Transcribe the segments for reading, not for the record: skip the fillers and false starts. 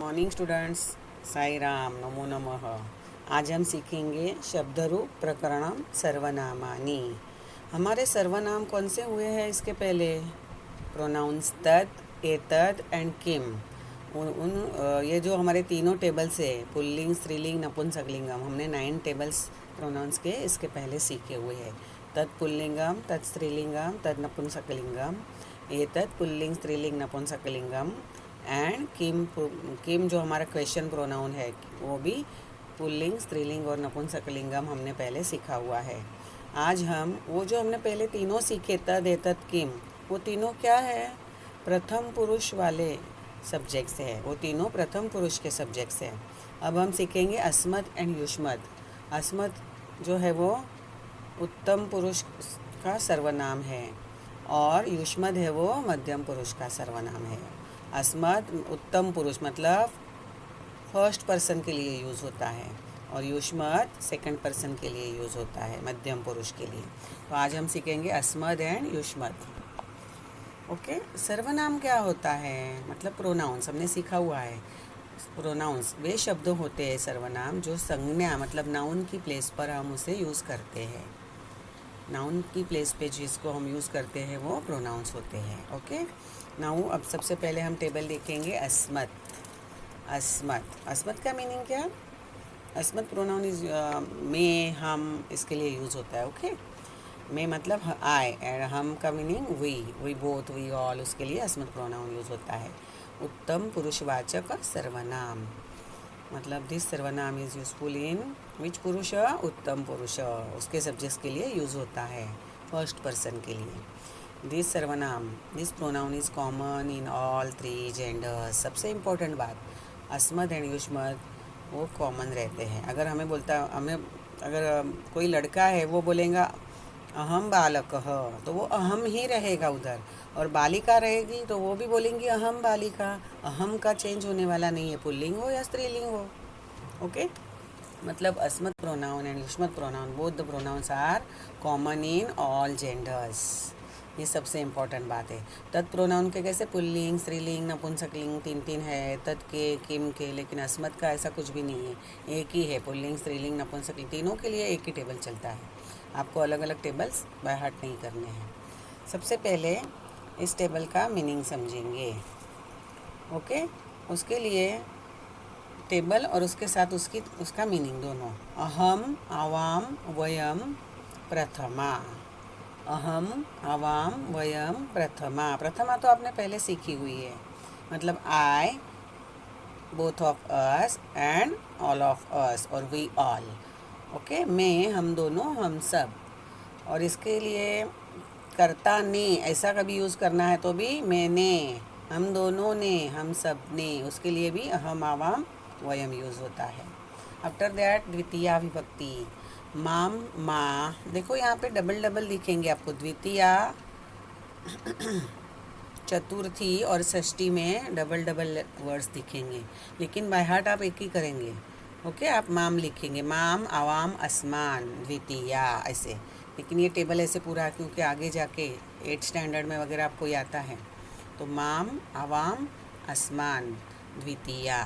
Morning students, Sai Ram, नमो नमः। आज हम सीखेंगे शब्दरूप प्रकरणम सर्वनामानि। हमारे सर्वनाम कौन से हुए हैं इसके पहले? प्रोनाउंस तत्, एतद एंड किम। ये जो हमारे तीनों टेबल्स है, पुल्लिंग, स्त्रीलिंग, नपुंसकलिंगम, हमने 9 टेबल्स प्रोनाउंस के इसके पहले सीखे हुए हैं। तत् पुल्लिंगम, तत् स्त्रीलिंगम, तत् नपुंसकलिंगम, एतत् पुल्लिंग, स्त्रीलिंग, नपुंसकलिंगम एंड किम जो हमारा क्वेश्चन प्रोनाउन है वो भी पुल्लिंग, स्त्रीलिंग और नपुंसकलिंगम हमने पहले सीखा हुआ है। आज हम वो जो हमने पहले तीनों सीखे, तद, एतत्, किम, वो तीनों क्या है? प्रथम पुरुष वाले सब्जेक्ट्स है। वो तीनों प्रथम पुरुष के सब्जेक्ट्स हैं। अब हम सीखेंगे अस्मत् एंड युष्मत्। अस्मत् जो है वो उत्तम पुरुष का सर्वनाम है और युष्मद् है वो मध्यम पुरुष का सर्वनाम है। अस्मत् उत्तम पुरुष मतलब फर्स्ट पर्सन के लिए यूज़ होता है और युष्मद् सेकंड पर्सन के लिए यूज़ होता है, मध्यम पुरुष के लिए। तो आज हम सीखेंगे अस्मद् एंड युष्मद्। ओके, सर्वनाम क्या होता है? मतलब प्रोनाउंस हमने सीखा हुआ है। प्रोनाउंस वे शब्द होते हैं सर्वनाम जो संज्ञा मतलब नाउन की प्लेस पर हम उसे यूज़ करते हैं। नाउन की प्लेस पे जिसको हम यूज़ करते हैं वो प्रोनाउंस होते हैं। ओके, नाउ अब सबसे पहले हम टेबल देखेंगे अस्मत्। अस्मत् का मीनिंग क्या? अस्मत् प्रोनाउन इज मैं, हम, इसके लिए यूज़ होता है। ओके, मैं मतलब आई एंड हम का meaning we both, we all, उसके लिए अस्मत् प्रोनाउन यूज़ होता है। उत्तम पुरुषवाचक सर्वनाम मतलब दिस सर्वनाम इज़ यूजफुल इन विच पुरुष? उत्तम पुरुष, उसके सब्जेक्ट्स के लिए यूज़ होता है, फर्स्ट पर्सन के लिए। दिस सर्वनाम, this pronoun is common in all 3 genders. सबसे इम्पोर्टेंट बात, अस्मत् एंड युष्मत् वो कॉमन रहते हैं। अगर अगर कोई लड़का है वो बोलेगा अहम बालकः, तो वो अहम ही रहेगा उधर, और बालिका रहेगी तो वो भी बोलेंगी अहम बालिका। अहम का चेंज होने वाला नहीं है, पुल्लिंग हो या स्त्रीलिंग हो। ओके, मतलब अस्मत् प्रोनाउन एंड युष्मत् pronoun, both the pronouns are common in all genders. ये सबसे इम्पॉर्टेंट बात है। तत् प्रोनाउन के कैसे पुल्लिंग, स्त्रीलिंग, नपुंसकलिंग 3 है, तत् के, किम के, लेकिन अस्मत् का ऐसा कुछ भी नहीं है, एक ही है। पुल्लिंग, स्त्रीलिंग, नपुंसकलिंग तीनों के लिए एक ही टेबल चलता है। आपको अलग अलग टेबल्स बाय हार्ट नहीं करने हैं। सबसे पहले इस टेबल का मीनिंग समझेंगे। ओके, उसके लिए टेबल और उसके साथ उसका मीनिंग दोनों। अहम, आवाम, वयम, प्रथमा। अहम, आवाम, वयम, प्रथमा। प्रथमा तो आपने पहले सीखी हुई है, मतलब I, both of us and all of us और वी ऑल। ओके, मैं, हम दोनों, हम सब। और इसके लिए कर्ता ने ऐसा कभी यूज़ करना है तो भी मैंने, हम दोनों ने, हम सब ने, उसके लिए भी अहम, आवाम, वयम यूज़ होता है। आफ्टर दैट द्वितीया विभक्ति, माम, माँ। देखो यहाँ पे डबल डबल दिखेंगे आपको, द्वितीया, चतुर्थी और षष्ठी में डबल डबल वर्ड्स दिखेंगे, लेकिन बाय हार्ट आप एक ही करेंगे। ओके, आप माम लिखेंगे, माम, आवाम, असमान, द्वितीया, ऐसे। लेकिन ये टेबल ऐसे पूरा क्योंकि आगे जाके 8th स्टैंडर्ड में वगैरह आपको ये आता है। तो माम, आवाम, असमान, द्वितीया।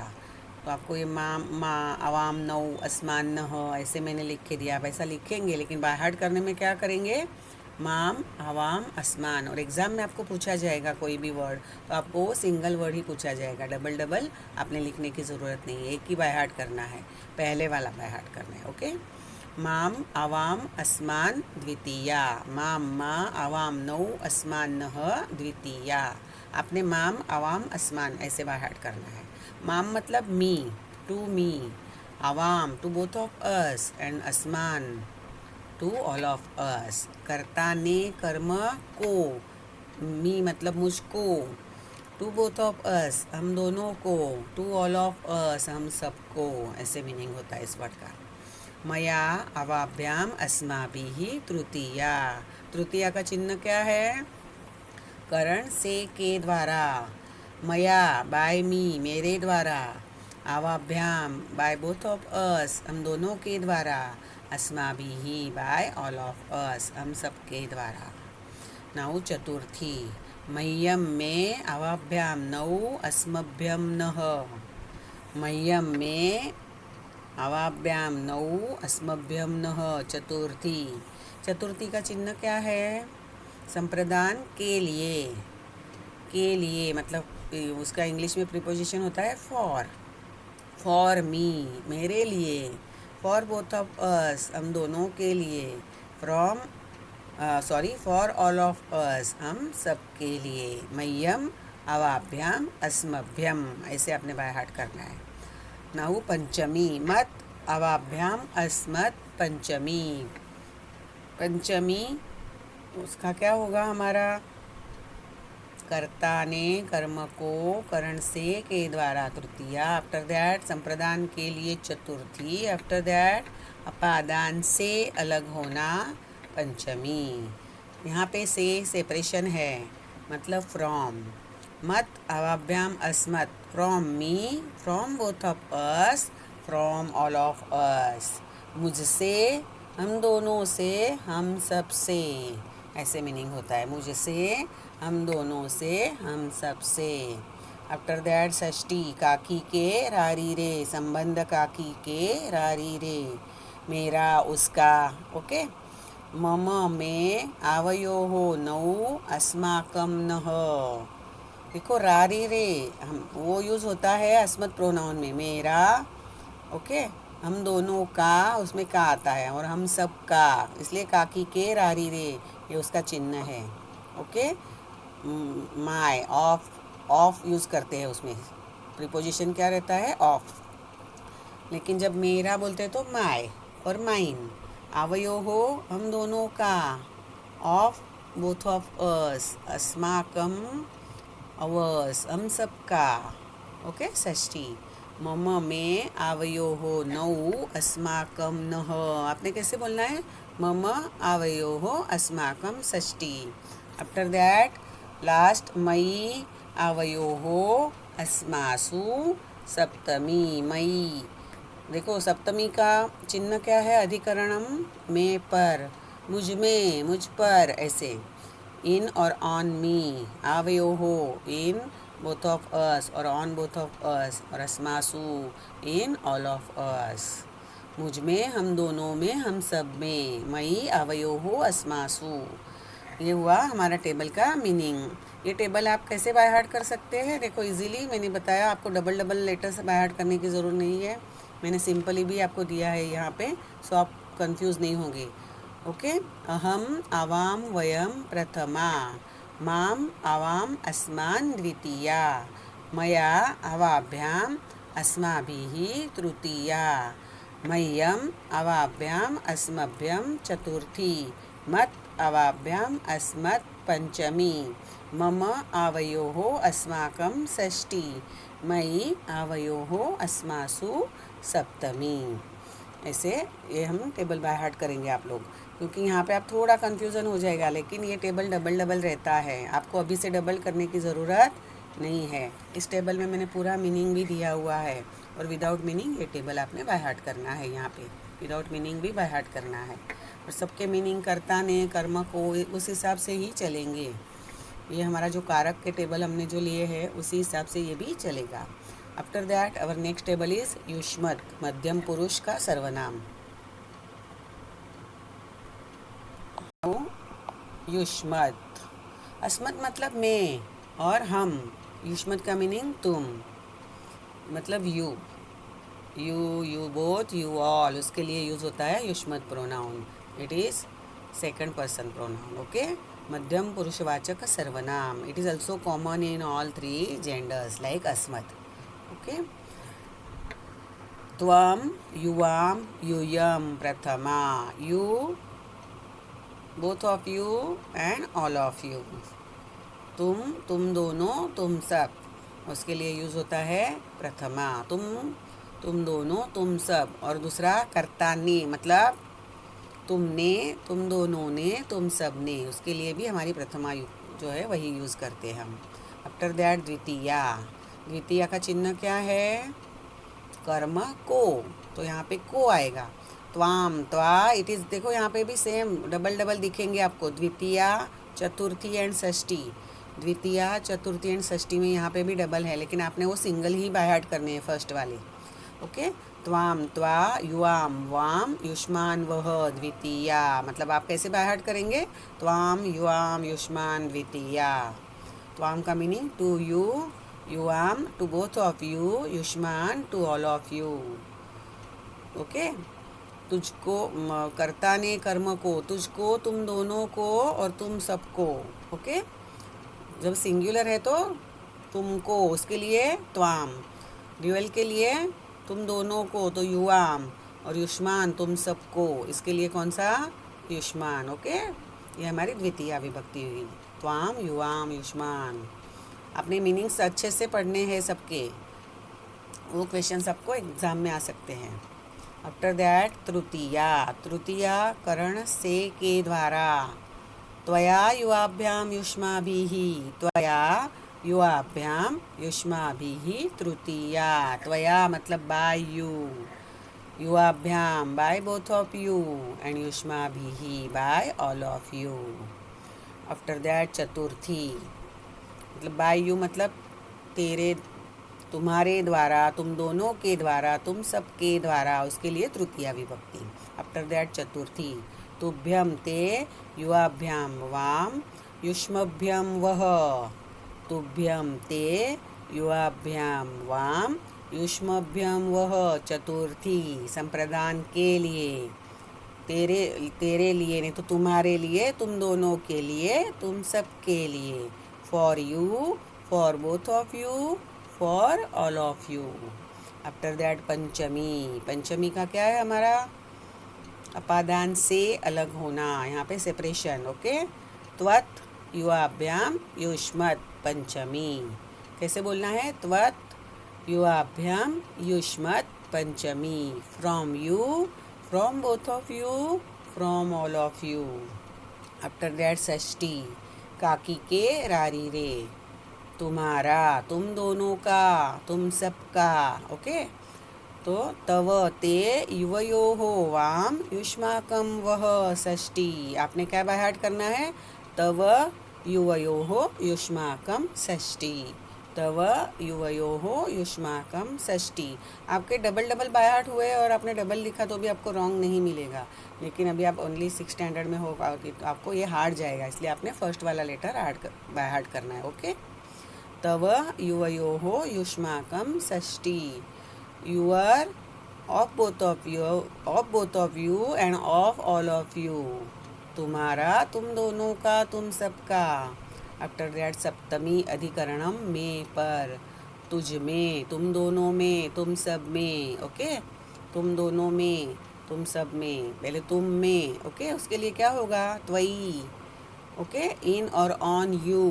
तो आपको ये माम, माँ, आवाम, नौ, असमान, नह, ऐसे मैंने लिख के दिया। आप ऐसा लिखेंगे, लेकिन बाय हार्ट करने में क्या करेंगे? माम, आवाम, असमान। और एग्ज़ाम में आपको पूछा जाएगा कोई भी वर्ड, तो आपको सिंगल वर्ड ही पूछा जाएगा, डबल डबल आपने लिखने की ज़रूरत नहीं है, एक ही बाय हार्ट करना है, पहले वाला बाय हार्ट करना है। ओके, माम, आवाम, असमान, द्वितीया। माम, माँ, आवाम, नौ, असमान, नह, द्वितीया। आपने माम, आवाम, असमान ऐसे बाय हार्ट करना है। माम मतलब मी, टू मी, आवाम to both of us and असमान टू ऑल ऑफ अस। कर्ता ने, कर्म को, मी मतलब मुझको, टू बोथ ऑफ अस हम दोनों को, टू ऑल ऑफ अस हम सबको, ऐसे मीनिंग होता है इस वर्ड का। मया, अवाभ्याम, अस्माभिः, तृतीया। तृतीया का चिन्ह क्या है? करण से, के द्वारा। मया बाय मी, मेरे द्वारा। आवाभ्याम बाय बोथ ऑफ अस हम दोनों के द्वारा। अस्माभिः बाय ऑल ऑफ अस हम सब के द्वारा। नाउ चतुर्थी, मह्यम में, आवाभ्याम नौ, अस्मभ्यम नः। मह्यम में, अवाभ्याम नौ, अस्मभ्यम नः, चतुर्थी। चतुर्थी का चिन्ह क्या है? संप्रदान के लिए। के लिए मतलब उसका इंग्लिश में प्रीपोजिशन होता है फॉर मी, मेरे लिए। फॉर बोथ ऑफ अस, हम दोनों के लिए। फॉर ऑल ऑफ अस, हम सब के लिए। मह्यम, अवाभ्याम, अस्मभ्यम, ऐसे आपने बाय हार्ट करना है। नाउ पंचमी, मत, अवाभ्याम, अस्मत्, पंचमी। पंचमी उसका क्या होगा हमारा? कर्ता ने कर्म को करण से के द्वारा तृतीया। आफ्टर दैट संप्रदान के लिए चतुर्थी। आफ्टर दैट अपादान से अलग होना पंचमी। यहाँ पे से सेपरेशन है, मतलब फ्रॉम। मत, अवाभ्याम, अस्मत्, from me, from both of us, from all of अस। मुझसे, हम दोनों से, हम सब से, ऐसे मीनिंग होता है। मुझसे, हम दोनों से, हम सब से। आफ्टर दैट षष्ठी, काकी के रारी रे, संबंध काकी के रारी रे, मेरा, उसका। ओके। मम में, आवयोः नौ, अस्माकं नः। देखो रारी रे, हम वो यूज़ होता है अस्मत् प्रोनाउन में, मेरा। ओके। हम दोनों का, उसमें का आता है, और हम सब का, इसलिए काकी के रारी रे, ये उसका चिन्ह है। ओके। माय, ऑफ यूज़ करते हैं उसमें, प्रीपोजिशन क्या रहता है? ऑफ। लेकिन जब मेरा बोलते हैं तो माय और माइन। आवयो हो, हम दोनों का। ऑफ, बोथ ऑफ अस, अस्माकम, अवर्स, हम सब का। ओके। षष्ठी, मम में, आवयोः नौ, अस्माकं नः। आपने कैसे बोलना है? मम, आवयोः, अस्माकं, षष्ठी। आफ्टर दैट लास्ट मयि, आवयोः, अस्मासु, सप्तमी। मयि, देखो सप्तमी का चिन्ह क्या है? अधिकरणम में, पर, मुझ में, मुझ पर, ऐसे। इन और ऑन मी, आवयोः इन बोथ ऑफ अस और ऑन बोथ ऑफ अस, और अस्मासु इन ऑल ऑफ अस। मुझ में, हम दोनों में, हम सब में। मयि, आवयोः, अस्मासु। ये हुआ हमारा टेबल का मीनिंग। ये टेबल आप कैसे बाय हार्ट कर सकते हैं? देखो इजीली मैंने बताया, आपको डबल डबल लेटर से बाय हार्ट करने की ज़रूरत नहीं है। मैंने सिंपली भी आपको दिया है यहाँ पे, सो आप कंफ्यूज नहीं होंगे। ओके। अहम, आवाम, वयम, प्रथमा। माम, आवाम, अस्मान्, द्वितीया। मया, अवाभ्याम, अस्माभिः, तृतीया। मह्यम, अवाभ्याम, अस्मभ्यम, चतुर्थी। मत, अवाभ्याम, अस्मत्, पंचमी। मम, आवयोः, अस्माकं, षष्ठी। मयि, आवयोः, अस्मासु, सप्तमी। ऐसे ये हम टेबल बाय हार्ट करेंगे आप लोग, क्योंकि यहाँ पे आप थोड़ा कन्फ्यूज़न हो जाएगा, लेकिन ये टेबल डबल डबल रहता है, आपको अभी से डबल करने की ज़रूरत नहीं है। इस टेबल में मैंने पूरा मीनिंग भी दिया हुआ है, और विदाउट मीनिंग ये टेबल आपने बाय हार्ट करना है। यहाँ पे विदाउट मीनिंग भी बाय हार्ट करना है, और सबके मीनिंग कर्ता ने, कर्म को, उस हिसाब से ही चलेंगे। ये हमारा जो कारक के टेबल हमने जो लिए हैं उसी हिसाब से ये भी चलेगा। After that our next table is युष्मत, मध्यम पुरुष का सर्वनाम। युष्मत, अस्मत मतलब मैं और हम, युष्मत का मीनिंग तुम, मतलब you, you both, you all, उसके लिए यूज होता है युष्मत pronoun. It is second person pronoun. Okay. मध्यम पुरुषवाचक सर्वनाम, it is also common in all three genders like अस्मत। ओके। त्वम, युवाम, यूयम, प्रथमा, you, both of you and all of you. तुम, तुम दोनों, तुम सब, उसके लिए यूज होता है प्रथमा। तुम दोनों, तुम सब, और दूसरा कर्ता ने, मतलब तुमने, तुम दोनों ने, तुम सब ने, उसके लिए भी हमारी प्रथमा जो है वही यूज़ करते हैं हम। आफ्टर दैट द्वितीया, द्वितीया का चिन्ह क्या है? कर्म को, तो यहाँ पे को आएगा। त्वाम, त्वा, इट इज़, देखो यहाँ पे भी सेम डबल डबल दिखेंगे आपको, द्वितीया, चतुर्थी and Shashthi. Dwitiya, Chaturthi and षष्ठी में यहाँ पे भी डबल है, लेकिन आपने वो सिंगल ही बाय हार्ट करने हैं फर्स्ट वाले। ओके, त्वाम त्वा युवाम वाम युष्मान वह द्वितीया, मतलब आप कैसे बाय हार्ट करेंगे? त्वाम युवाम युष्मान द्वितीया। त्वाम का मीनिंग टू यू, युवाम टू बोथ ऑफ यू, युष्मान to all of you. Okay, तुझको कर्ता ने कर्म को, तुझको, तुम दोनों को और तुम सबको। ओके, जब सिंगुलर है तो तुमको, उसके लिए त्वाम, ड्यूअल के लिए तुम दोनों को तो युवाम, और युष्मान तुम सबको, इसके लिए कौन सा? युष्मान। ओके, ये हमारी द्वितीय विभक्ति हुई, त्वाम युवाम युष्मान। अपने मीनिंग्स अच्छे से पढ़ने हैं सबके, वो क्वेश्चन सबको एग्जाम में आ सकते हैं। आफ्टर दैट तृतीया, तृतीया करण से के द्वारा, त्वया युवाभ्याम युष्माभिः, त्वया युवाभ्याम युष्माभिः तृतीया। त्वया मतलब बाय यू, युवाभ्याम by both of you, and युष्माभिः by all of you. After that चतुर्थी, मतलब बाय यू मतलब तेरे, तुम्हारे द्वारा, तुम दोनों के द्वारा, तुम सब के द्वारा, उसके लिए तृतीया विभक्ति। आफ्टर दैट चतुर्थी, तुभ्यम ते युवाभ्याम वाम युष्मभ्यम वह, तुभ्यम ते युवाभ्याम वाम युष्मभ्यम वह। चतुर्थी संप्रदान के लिए, तेरे लिए नहीं तो तुम्हारे लिए, तुम दोनों के लिए, तुम सब के लिए। For you, for both of you, for all of you. After that पंचमी, पंचमी का क्या है हमारा? अपादान से अलग होना, यहाँ पे सेपरेशन। ओके, त्वत युवाभ्याम युष्मत पंचमी। कैसे बोलना है? त्वत युवाभ्याम युष्मत पंचमी। From you, from both of you, from all of you. After that षष्ठी, काकी के रारी रे, तुम्हारा, तुम दोनों का, तुम सबका। ओके, तो तव ते युवयोः वाम युष्माकं वह षष्ठी। आपने क्या बाय हार्ट करना है? तव युवयोः युष्माकं षष्ठी, तव युवयोः युष्माकं षष्ठी। आपके डबल डबल बाय हार्ट हुए और आपने डबल लिखा तो भी आपको रॉन्ग नहीं मिलेगा, लेकिन अभी आप ओनली 6 स्टैंडर्ड में हो, तो आपको ये हार्ड जाएगा, इसलिए आपने फर्स्ट वाला लेटर बाय हार्ट करना है। ओके, तव युवयोः युष्माकं षष्ठी, your, of both of you and of all of you। तुम्हारा, तुम दोनों का, तुम सबका। आफ्टर दैट सप्तमी अधिकरणम में पर, तुझ में, तुम दोनों में, तुम सब में। ओके, तुम दोनों में, तुम सब में, पहले तुम में। ओके, उसके लिए क्या होगा? त्वयी। ओके, इन और ऑन यू,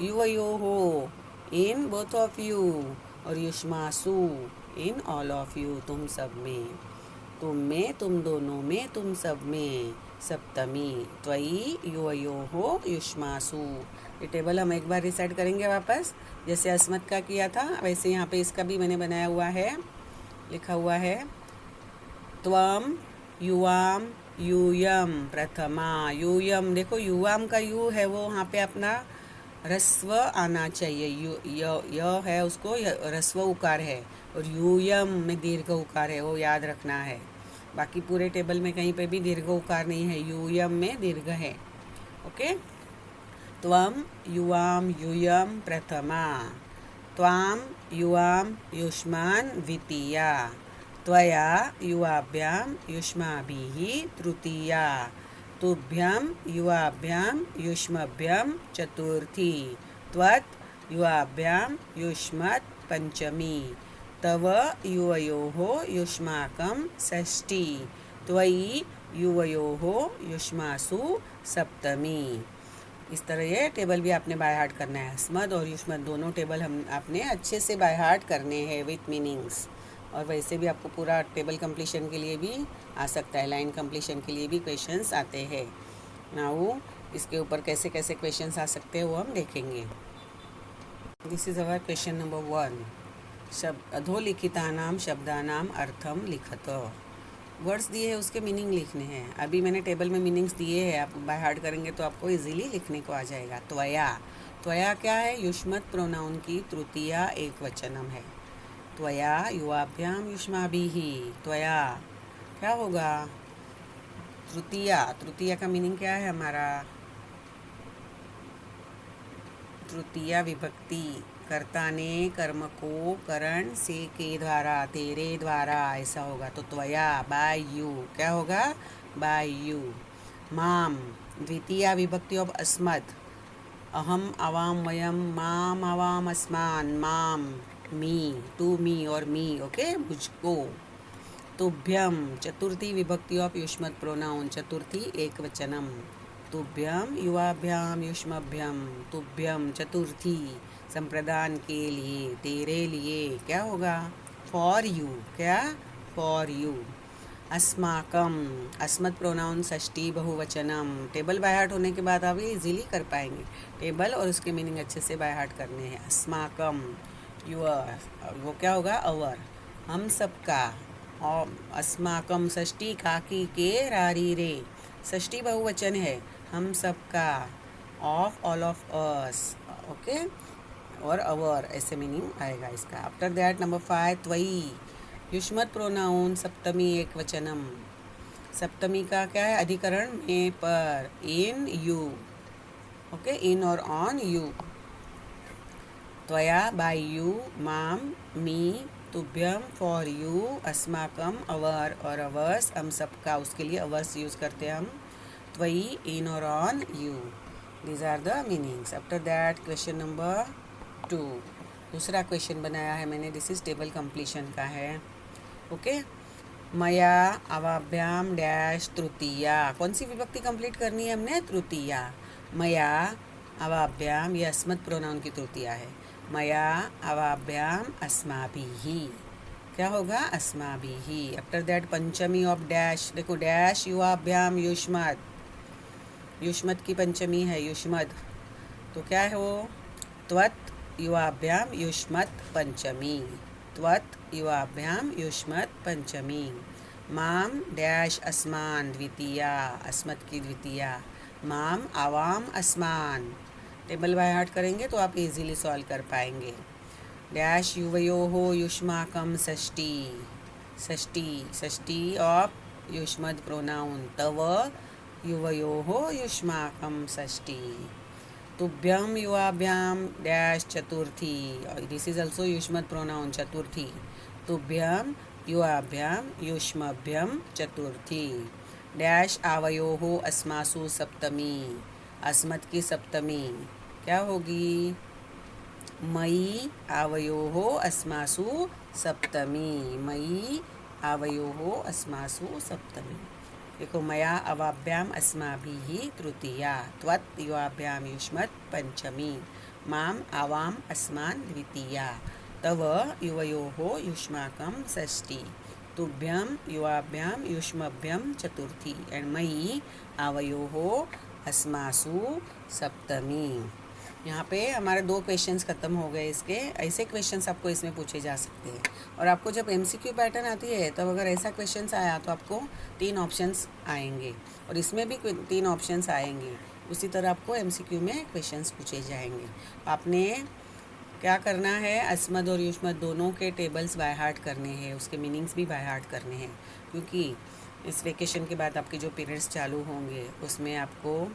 युवयोः इन बोथ ऑफ यू, और युष्मासु इन ऑल ऑफ यू, तुम सब में, तुम में, तुम दोनों में, तुम सब में। सप्तमी, त्वयी युवयोः युष्मासु। ये टेबल हम एक बार रिसेट करेंगे वापस, जैसे अस्मत का किया था वैसे यहाँ पे इसका भी मैंने बनाया हुआ है, लिखा हुआ है। त्वम युवाम यूयम प्रथमा, यूयम, देखो युवाम का यू है वो वहाँ पे अपना ह्रस्व आना चाहिए, य है उसको ह्रस्व उकार है, और यूयम में दीर्घ उकार है, वो याद रखना है। बाकी पूरे टेबल में कहीं पे भी दीर्घ उकार नहीं है, यूयम में दीर्घ है। ओके, त्वम युवाम यूयम प्रथमा, त्वाम युवाम युष्मान द्वितीया, त्वया युवाभ्याम युष्माभिः तृतीया, तुभ्यम युवाभ्याम युष्मभ्यम चतुर्थी, त्वत् युवाभ्याम युष्मत् पंचमी, तव युवयोः युष्माकं षष्ठी, त्वयि युवयोः युष्मासु सप्तमी। इस तरह ये टेबल भी आपने बाय हार्ट करना है। अस्मद और युष्मत दोनों टेबल हम आपने अच्छे से बाय हार्ट करने हैं विथ मीनिंग्स। और वैसे भी आपको पूरा टेबल कंप्लीशन के लिए भी आ सकता है, लाइन कंप्लीशन के लिए भी क्वेश्चंस आते हैं। नाउ इसके ऊपर कैसे कैसे क्वेश्चंस आ सकते हैं वो हम देखेंगे। This is our question number 1। अधोलिखितानां शब्दानां अर्थम लिखत। वर्ड्स दिए हैं उसके मीनिंग लिखने हैं। अभी मैंने टेबल में मीनिंग्स दिए हैं, आप बाय हार्ट करेंगे तो आपको इजीली लिखने को आ जाएगा। त्वया, त्वया क्या है? युष्मत् प्रोनाउन की तृतीया एक वचनम है। त्वया युवाभ्याम युष्माभिः। त्वया क्या होगा? तृतीया। तृतीया का मीनिंग क्या है हमारा? तृतीया विभक्ति। कर्ता ने कर्म को करण से के द्वारा, तेरे द्वारा ऐसा होगा। तो त्वया बाय यू क्या होगा? By you. माम द्वितीया विभक्ति ऑफ अस्मत्। अहम अवाम वयम माम अवाम अस्मान। माम मी, टू मी और मी, ओके, मुझको। तुभ्यम चतुर्थी विभक्ति ऑफ युष्मत् प्रोनाउन। चतुर्थी एक वचनम। तुभ्यम युवाभ्याम युष्मभ्यम। तुभ्यम चतुर्थी संप्रदान के लिए, तेरे लिए क्या होगा? For you. क्या? For you. अस्माकम अस्मत् प्रोनाउन षष्ठी बहुवचनम। टेबल बाय हार्ट होने के बाद आप ये इजीली कर पाएंगे। टेबल और उसके मीनिंग अच्छे से बाय हार्ट करने हैं। अस्माकम योर, वो क्या होगा? अवर। हम सबका। और अस्माकम षष्ठी काकी के रारी रे, षष्ठी बहुवचन है। हम सबका। Of all of us, okay, और अवर ऐसे मीनिंग आएगा इसका। आफ्टर दैट नंबर 5 त्वयी युष्मत् प्रोनाउन सप्तमी एक वचनम। सप्तमी का क्या है? अधिकरण में, पर। इन यू, ओके, इन और ऑन यू। त्वया बाय यू, माम मी, तुभ्यम फॉर यू, अस्माकम अवर और अवर्स हम सबका, उसके लिए अवर्स यूज़ करते हैं हम। त्वयी इन और on you, these are the meanings. After that question number 2, दूसरा क्वेश्चन बनाया है मैंने। दिस इज टेबल कंप्लीशन का है, ओके। मया अवाभ्याम डैश तृतीया। कौन सी विभक्ति कंप्लीट करनी है हमने? तृतीया। मया अवाभ्याम, ये अस्मत् प्रोनाउन की तृतीया है। मया अवाभ्याम अस्माभिः, क्या होगा? अस्माभिः। After that Panchami of dash, देखो डैश युवाभ्याम युष्मत्, युष्मत् की पंचमी है युष्मद्, तो क्या है वो? त्वत् युवाभ्याम युष्मत् पंचमी। त्वत् युवाभ्याम युष्मत् पंचमी। माम डैश अस्मान द्वितीया, अस्मत् की द्वितीया। माम आवाम अस्मान। टेबल बाय हार्ट करेंगे तो आप इजीली सॉल्व कर पाएंगे। डैश युवयोः युष्माकं षष्ठी, षष्ठी, षष्ठी ऑफ युष्मद् प्रोनाउन। तव युवयोः युष्माकं षष्ठी। तुभ्यम युवाभ्याम डैश चतुर्थी, दिस इज ऑल्सो युष्मत् प्रोनाउन, चतुर्थी। तुभ्यम युवाभ्याम युष्मभ्यम चतुर्थी। डैश आवयोः अस्मासु सप्तमी, अस्मत् की सप्तमी क्या होगी? मयि आवयोः अस्मासु सप्तमी। मयि आवयोः अस्मासु सप्तमी। देखो, मया अवाभ्याम अस्माभिः तृतीया। त्वत् युवाभ्याम युष्मत् पंचमी। माम आवाम अस्मान द्वितीया। तव युवयोः युष्माकं षष्ठी। तुभ्यम युवाभ्याम युष्मभ्यम चतुर्थी। एंड मयि आवयोः अस्मासु सप्तमी। यहाँ पे हमारे 2 क्वेश्चंस ख़त्म हो गए इसके। ऐसे क्वेश्चंस आपको इसमें पूछे जा सकते हैं। और आपको जब MCQ पैटर्न आती है तब अगर ऐसा क्वेश्चंस आया तो आपको 3 ऑप्शंस आएंगे, और इसमें भी 3 ऑप्शंस आएंगे। उसी तरह आपको MCQ में क्वेश्चंस पूछे जाएंगे। आपने क्या करना है? अस्मद और युष्मद दोनों के टेबल्स बाय हार्ट करने हैं, उसके मीनिंग्स भी बाय हार्ट करने हैं, क्योंकि इस वेकेशन के बाद आपके जो पीरियड्स चालू होंगे उसमें आपको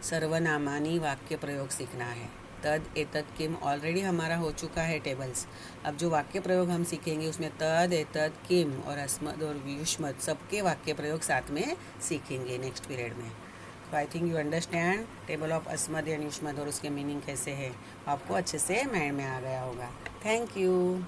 सर्वनामानी वाक्य प्रयोग सीखना है। तद एतद किम ऑलरेडी हमारा हो चुका है टेबल्स। अब जो वाक्य प्रयोग हम सीखेंगे उसमें तद एतद किम और अस्मद और युष्मद सबके वाक्य प्रयोग साथ में सीखेंगे नेक्स्ट पीरियड में। तो I think you understand table of अस्मद एंड युष्मद और उसके मीनिंग कैसे है, आपको अच्छे से माइंड में आ गया होगा। Thank you.